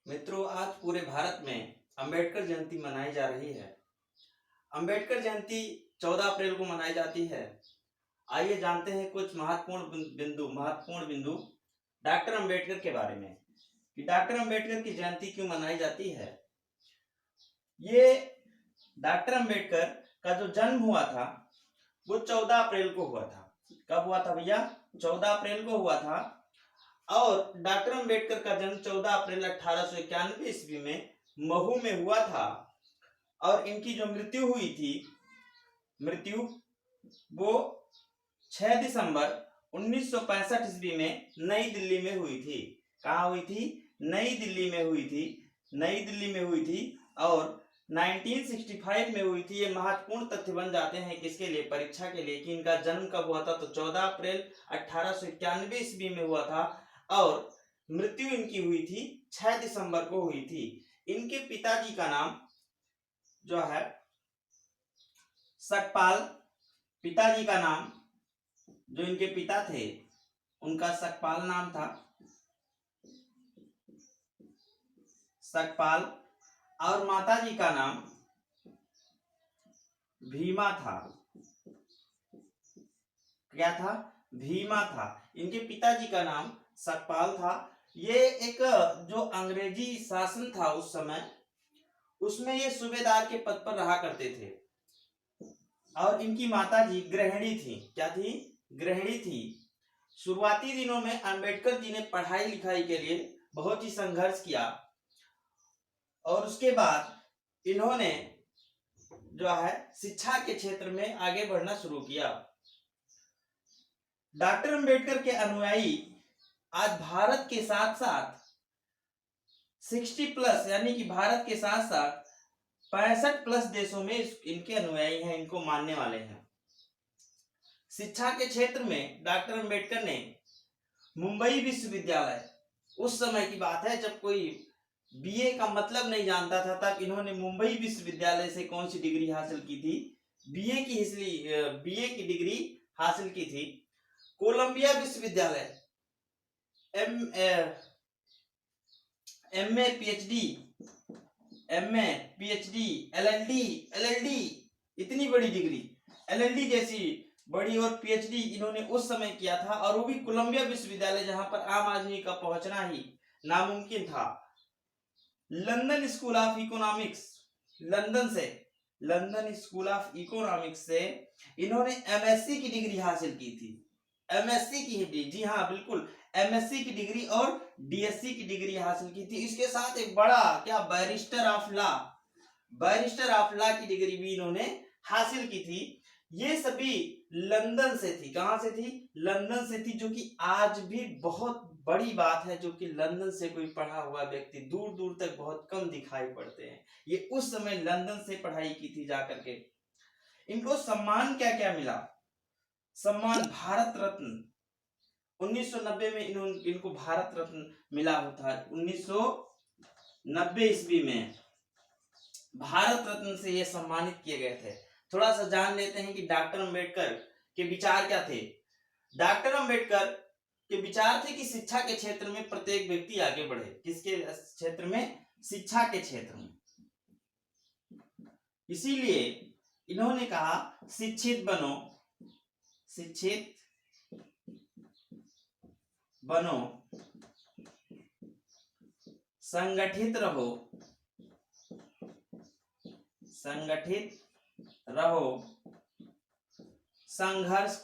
मित्रों, आज पूरे भारत में अंबेडकर जयंती मनाई जा रही है। अंबेडकर जयंती 14 अप्रैल को मनाई जाती है। आइए जानते हैं कुछ महत्वपूर्ण बिंदु डॉक्टर अंबेडकर के बारे में कि डॉक्टर अंबेडकर की जयंती क्यों मनाई जाती है। ये डॉक्टर अंबेडकर का जो जन्म हुआ था वो 14 अप्रैल को हुआ था। कब हुआ था भैया? 14 अप्रैल को हुआ था। और डॉक्टर अंबेडकर का जन्म 14 अप्रैल 1891 ईस्वी में महू में हुआ था। और इनकी जो मृत्यु वो 6 दिसंबर 1965 ईस्वी में नई दिल्ली में हुई थी। कहाँ हुई थी? नई दिल्ली में हुई थी। और 1965 में हुई थी। ये महत्वपूर्ण तथ्य बन जाते हैं किसके लिए? परीक्षा के लिए, कि इनका जन्म कब हुआ था। तो 14 अप्रैल 1891 ईस्वी में हुआ था और मृत्यु इनकी हुई थी 6 दिसंबर को हुई थी। इनके पिताजी का नाम जो है सकपाल, पिताजी का नाम जो इनके पिता थे उनका सकपाल नाम था, सकपाल। और माताजी का नाम भीमा था। क्या था? भीमा था। इनके पिताजी का नाम सकपाल था। ये एक जो अंग्रेजी शासन था उस समय, उसमें ये सूबेदार के पद पर रहा करते थे। और इनकी माताजी गृहिणी थी। क्या थी? गृहिणी थी। शुरुआती दिनों में अंबेडकर जी ने पढ़ाई लिखाई के लिए बहुत ही संघर्ष किया और उसके बाद इन्होंने जो है शिक्षा के क्षेत्र में आगे बढ़ना शुरू किया। डॉक्टर अंबेडकर के अनुयायी आज भारत के साथ साथ 60+ यानी कि भारत के साथ साथ 65+ देशों में इनके अनुयायी हैं, इनको मानने वाले हैं। शिक्षा के क्षेत्र में डॉक्टर अंबेडकर ने मुंबई विश्वविद्यालय, उस समय की बात है जब कोई बीए का मतलब नहीं जानता था, तब इन्होंने मुंबई विश्वविद्यालय से कौन सी डिग्री हासिल की थी? बीए की डिग्री हासिल की थी। कोलंबिया विश्वविद्यालय एमए पीएचडी एलएलडी इतनी बड़ी डिग्री, एलएलडी जैसी बड़ी और पीएचडी इन्होंने उस समय किया था, और वो भी कोलंबिया विश्वविद्यालय जहां पर आम आदमी का पहुंचना ही नामुमकिन था। London school of economics, London school of economics से इन्होंने एमएससी की डिग्री हासिल की थी। एमएससी की डिग्री, जी हाँ बिल्कुल, एमएससी की डिग्री और डीएससी की डिग्री हासिल की थी। इसके साथ एक बड़ा क्या, बैरिस्टर ऑफ लॉ की डिग्री भी इन्होंने हासिल की थी। ये सभी लंदन से थी। कहां से थी? लंदन से थी, जो कि आज भी बहुत बड़ी बात है, जो कि लंदन से कोई पढ़ा हुआ व्यक्ति दूर दूर तक बहुत कम दिखाई पड़ते हैं। ये उस समय लंदन से पढ़ाई की थी जाकर के। इनको सम्मान क्या क्या मिला? सम्मान भारत रत्न 1990 में इनको भारत रत्न मिला था। 1990 ईस्वी में भारत रत्न से ये सम्मानित किए गए थे। थोड़ा सा जान लेते हैं कि डॉक्टर अंबेडकर के विचार क्या थे। डॉक्टर अंबेडकर के विचार थे कि शिक्षा के क्षेत्र में प्रत्येक व्यक्ति आगे बढ़े। किसके क्षेत्र में? शिक्षा के क्षेत्र में। इसीलिए इन्होंने कहा शिक्षित बनो, संगठित रहो, संघर्ष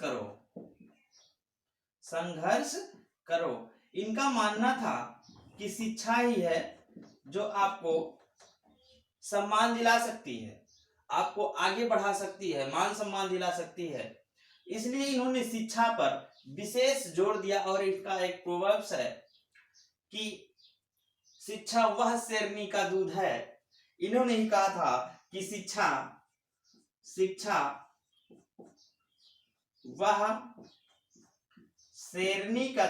करो। इनका मानना था कि शिक्षा ही है जो आपको सम्मान दिला सकती है, आपको आगे बढ़ा सकती है, मान सम्मान दिला सकती है। इसलिए इन्होंने शिक्षा पर विशेष जोर दिया। और इनका एक प्रोवर्ब्स है कि शिक्षा वह शेरनी का दूध है। इन्होंने ही कहा था कि शिक्षा वह शेरनी का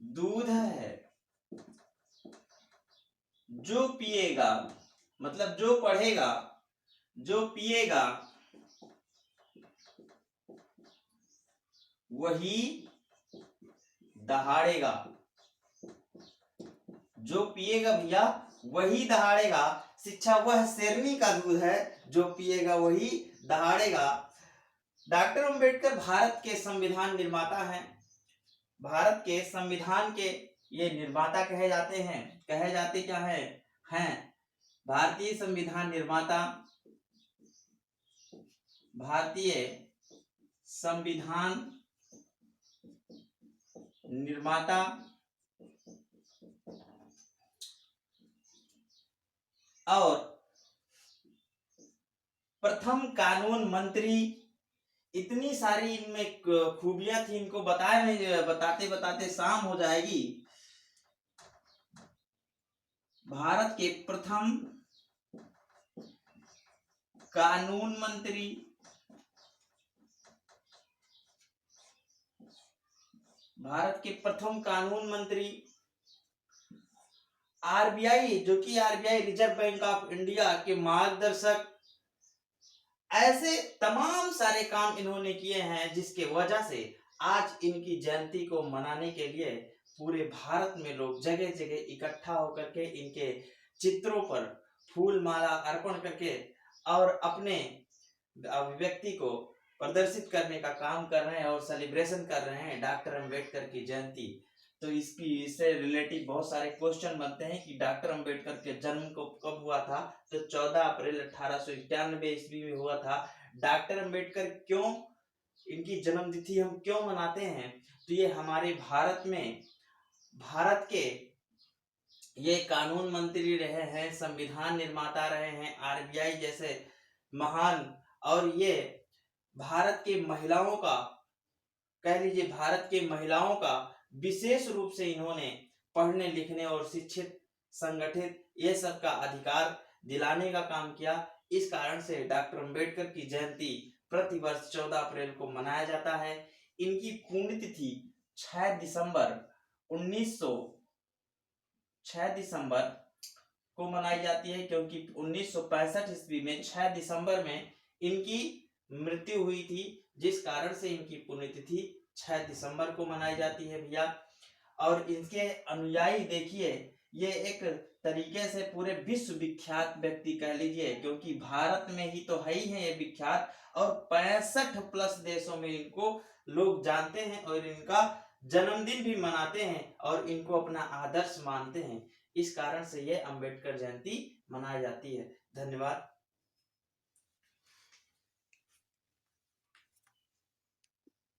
दूध है, जो पिएगा, मतलब जो पढ़ेगा, जो पिएगा, वही दहाड़ेगा। जो पिएगा भैया वही दहाड़ेगा, शिक्षा वह शेरनी का दूध है, जो पिएगा वही दहाड़ेगा। डॉक्टर अंबेडकर भारत के संविधान निर्माता हैं। भारत के संविधान के ये निर्माता कहे जाते हैं। कहे जाते क्या हैं भारतीय संविधान निर्माता, भारतीय संविधान निर्माता और प्रथम कानून मंत्री। इतनी सारी इनमें खूबियां थी, इनको बताए नहीं, बताते बताते शाम हो जाएगी। भारत के प्रथम कानून मंत्री, भारत के प्रथम कानून मंत्री। आरबीआई, जो कि RBI reserve bank of India के मार्गदर्शक। ऐसे तमाम सारे काम इन्होंने किए हैं जिसके वजह से आज इनकी जयंती को मनाने के लिए पूरे भारत में लोग जगह जगह इकट्ठा होकर के इनके चित्रों पर फूल माला अर्पण करके और अपने अभिव्यक्ति को प्रदर्शित करने का काम कर रहे हैं और सेलिब्रेशन कर रहे हैं डॉक्टर अंबेडकर की जयंती। तो इससे रिलेटिव बहुत सारे क्वेश्चन बनते हैं कि डॉक्टर अंबेडकर के जन्म को कब हुआ था, तो 14 अप्रैल 1891 ईस्वी में हुआ था। डॉक्टर अंबेडकर क्यों, इनकी जन्मतिथि हम क्यों मनाते हैं, तो ये हमारे भारत में, भारत के ये कानून मंत्री रहे हैं, संविधान निर्माता रहे हैं, आरबीआई जैसे महान, और ये भारत के महिलाओं का, कह लीजिए भारत के महिलाओं का विशेष रूप से इन्होंने पढ़ने लिखने और शिक्षित संगठित ये सब का अधिकार दिलाने का काम किया। इस कारण से डॉक्टर अंबेडकर की जयंती प्रतिवर्ष 14 अप्रैल को मनाया जाता है। इनकी पुण्यतिथि 6 दिसंबर को मनाई जाती है, क्योंकि 1965 ईस्वी में 6 दिसंबर में इनकी मृत्यु हुई थी, जिस कारण से इनकी पुण्यतिथि 6 दिसंबर को मनाई जाती है भैया। और इनके अनुयायी देखिए, ये एक तरीके से पूरे विश्व विख्यात व्यक्ति कह लीजिए, क्योंकि भारत में ही तो है ही है ये विख्यात, और 65 प्लस देशों में इनको लोग जानते हैं और इनका जन्मदिन भी मनाते हैं और इनको अपना आदर्श मानते हैं। इस कारण से ये अंबेडकर जयंती मनाई जाती है। धन्यवाद।